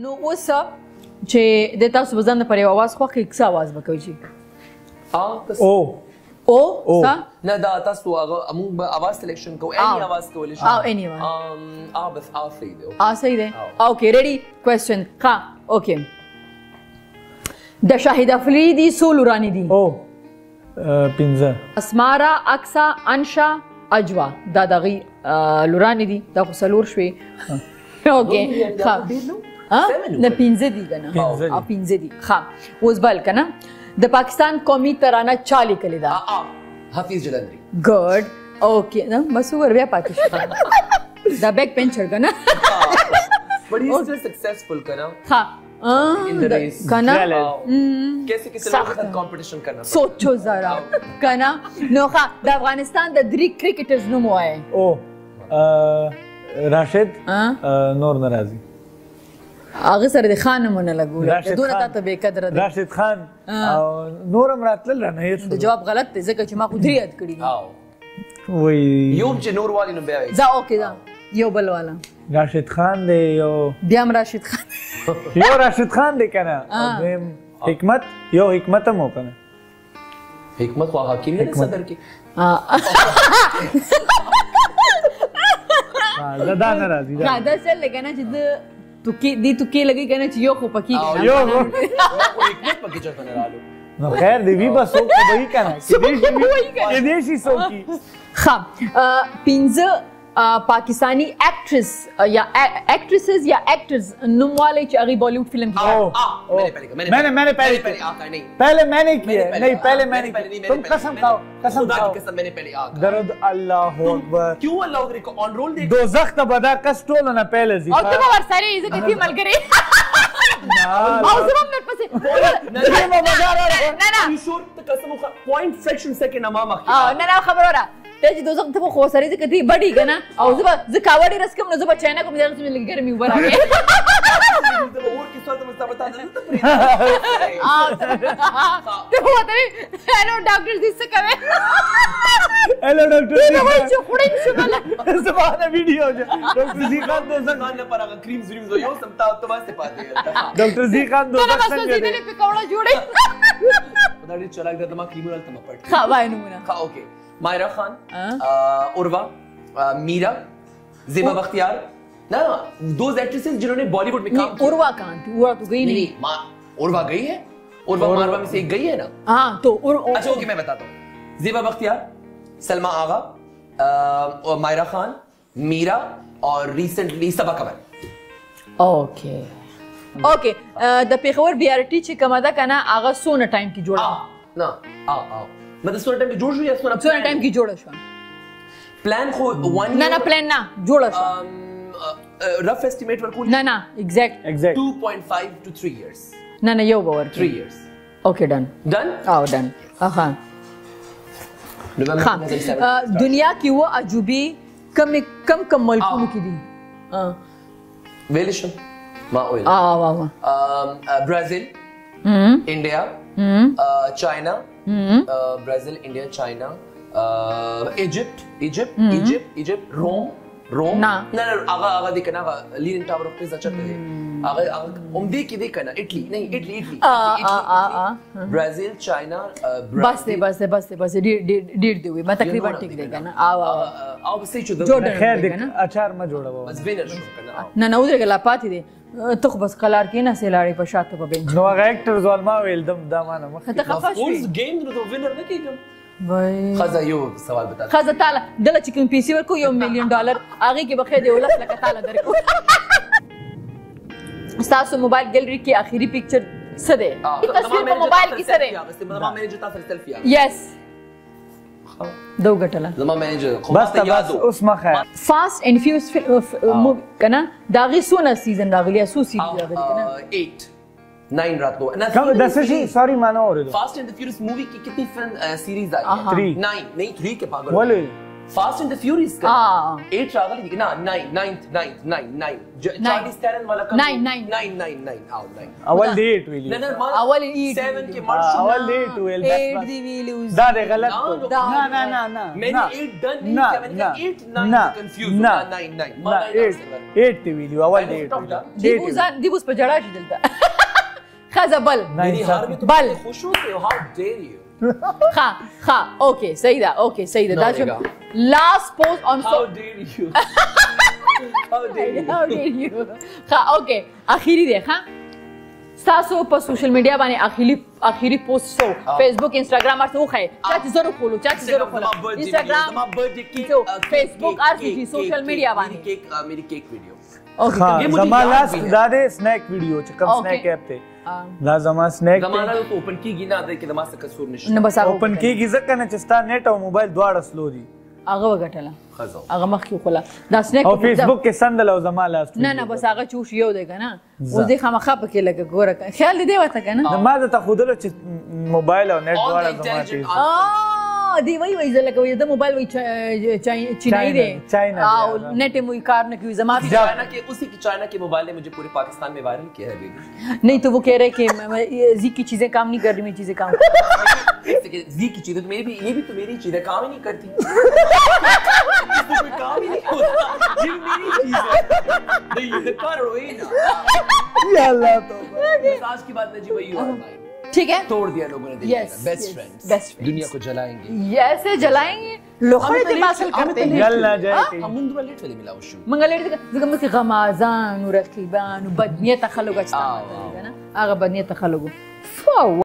نو اوس چې د تاسو بزند پر یو आवाज خو کې आवाज وکوي شي او نه دا تاسو هغه موږ आवाज سلیکشن کوو اني आवाज کولای شو اني بس صحیح دی صحیح دی اوکې ریډي کوېسچن ها اوکې د شاهد افریدي څو لورانې دي پنځه اسمارا اکسا انشا اجوا دا دغه لورانې دي دا خو څلور شوي اوکې ها نه پنځه دي کنه پنځه دي ها اوس بل کنه د پاکستان قومي ترانه چا لیکلې ده حفیظ جلندری ګډ اوکې نو بس ور بیا پاتې شو دا بیک پنچر کنه but he's still successful kana ha in the race kana कैसे किसी लोगों के साथ कंपटीशन करना सोचो जरा kana no ha د افغانستان د 3 کرکټرز نوم وایي راشد نور ناراضي هغه سره د خان مونږ لګول دونه تاسو به قدر ده راشد خان او نورم راتل نه هیڅ د جواب غلط دی ځکه چې ما خو درې یاد کړی وای یو چې نور والی نو بیا ځا اوکې دا یو بل والا راشد خان دی یو بیا راشد خان یو راشد خان دی کنه حکمت یو حکمت مو کنه حکمت خو حکیم نه صدر کې زدا ناراضي دا څه لګنه چې توکی دی توکی لګی کنه چې یو خو پکی یو حکمت پکې چرته نه رالو نو خیر دی وی بس او کوي کنه کې دې شي سو کی ها پنځه پاکستانی ایکټریس یا ایکټریسز یا ایکټرز نومواله چې هغه بالیوډ فلم کې मैंने पहले मैंने किया नहीं पहले मैंने तुम कसम खाओ मैंने पहले दर्द अल्लाह अकबर क्यों अल्लाह अकबर को ऑन रोल देख दोज़ख त बदा कस्टोल ना पहले जी और तुम और सारे इज्जत इतनी मल करे माउसम मेरे पास ना शोर त कसम पॉइंट फ्रैक्शन सेकंड امام ना खबर हो रहा ته چې دوزخ ته خو سره دې کدي بډي کنه او زه کاوړی رس کوم نو زه بچاینه کوم درته مې ګرمي وبره اور کی صورت میں بتا دیں تو ته وته هلو ډاکټر دې څه کوي हेलो डॉक्टर जी वही जो खुड़े शुमला زمانه ویډیو ډاکټر زی خان دوزخ نه پر هغه کریم زریم زو یو سمتا تو واسطه پاتې ډاکټر زی خان دوزخ څنګه دې په کوړه جوړه دا دې چلاک د ما کریم ولته ما پټ ها وای نمونه ها اوکې مایرا خان عروا میرا زیبا بختیار نا دوز ایکٹریسز جنہوں نے بالی ووڈ میں کام کیا عروا کہاں تھی عروا تو گئی نہیں عروا گئی ہے عروا ماروا میں سے ایک گئی ہے نا ہاں تو اچھا اوکے میں بتاتا ہوں زیبا بختیار سلمہ آغا مایرا خان میرا اور ریسنٹلی سبا قمر اوکے اوکے د پیښور بی آر ټی چې کومه ده کنه هغه سونه ټایم کې جوړه نه مطلب سونه ټایم کې جوړ شو یا سونه ټایم کې جوړه شو پلان خو 1 نه پلان نه جوړه شو رف اسټیمیټ ورکول نه ایگزیکٹ 2.5 to 3 years نه یو باور 3 years اوکے ډن ډن ها دنیا کې و عجوبی کم ملکونو کې دي ویلشن ما اویل برازیل انډیا چاینا برازیل انډیا چاینا ایجپٹ روم نه هغه دې کنه لیډینګ ټاور اف پیزا چرته دی هغه دې کې دې کنه اټلی نه اټلی برازیل چاینا بس ډیر دی ما تقریبا ټیک دی کنه او بس چې خیر دې اچار ما جوړاو بس وینر شو کنه نه ودرګلا پاتې دی ته خو بس کلار کې نه سیلاړي په شاته په بنچ نو هغه اکټرز ول ما ویل دم دمانه مخ ته خفه شوې گیم نو وینر نه کیږم وای خزا یو سوال بتا خزا تعالی دله چې کوم پیسې ورکو $1 مليون هغه کې بخې دی ولس لکه تعالی درکو تاسو موبایل ګیلری کې اخیری پکچر څه دی تصویر په موبایل کې څه دی زما مینیجر تاسو سیلفي یس دو غټلا زما مینیجر بس اوس مخه فاست اینڈ فیوز کنه داغي سونه سیزن راغلی سو سیزن راغلی کنه 8 9 راتلو کم دسه شي سوري مانو اورید فاست اینڈ فیوریس مووی کی کتنی فلم سیریز آئی 3 9 نہیں 3 کے پاگل بولے फास्ट एंड द फ्यूरियस का 8 रागली थी ना 9 चार्ली स्टैरन वाला का 9 अवल दे 8 विल अवल 8 7 के मार्श अवल दे 12 8 दी विल दा दे गलत ना मैंने 8 डन नहीं किया मैंने 8 9 कंफ्यूज 9 8 दी विल अवल दे दिबुस पे जड़ा शी जलता खजबल मेरी हार में तो बल खुश होते हो हाउ डेयर यू हाँ ओके सही दा that's your last post on how dare you how dare you हाँ ओके आखिरी देख हाँ सासो पर सोशल मीडिया बाने आखिरी पोस्ट सो फेसबुक इंस्टाग्राम आर से वो खाए चाची जरूर खोलो इंस्टाग्राम फेसबुक आर सी सोशल मीडिया बाने मेरी केक वीडियो ओके जमा लास्ट दादे स्नैक वीडियो चकम स्नैक ऐप पे ला जमा स्नैक जमाना तो ओपन की गिना दे के दमा से कसूर निश न बस ओपन की गिजक कने चस्ता नेट और मोबाइल द्वारा स्लो दी आगे वगटला खजो आगे मख क्यों खोला दा स्नैक और फेसबुक के संदल और जमा लास्ट ना बस आगे चूश यो देगा ना वो देखा मखा पके लगे गोरा ख्याल दे देवा था ना नमाज ता खुदलो मोबाइल और नेट द्वारा जमा दी वही जला के ये मोबाइल वही चाइना दे चाइना नेट मुई कार न की जमा चाइना के उसी की चाइना के मोबाइल ने मुझे पूरे पाकिस्तान में वायरल किया है बेबी नहीं तो वो कह रहे कि जी की चीजें काम नहीं कर रही मेरी चीजें काम जी की चीजें तो मेरी भी ये भी तो मेरी चीजें काम ही नहीं करती कोई काम ही नहीं होता ये मेरी चीज है नहीं ये कर रहे ना या अल्लाह तो आज की बात नजीब भाई और भाई ठीक है तोड़ दिया लोगों ने बेस्ट फ्रेंड्स दुनिया को जलाएंगे ऐसे जलाएंगे लोखड़े दिमासल करते हैं यल्ला जाए हम मुंदु लेट वाले मिला उशु मंगलेट जगम से गमाजान ورقيبان وبدنيه تخلق اجتماع ना आगा बदनियत तखलुगो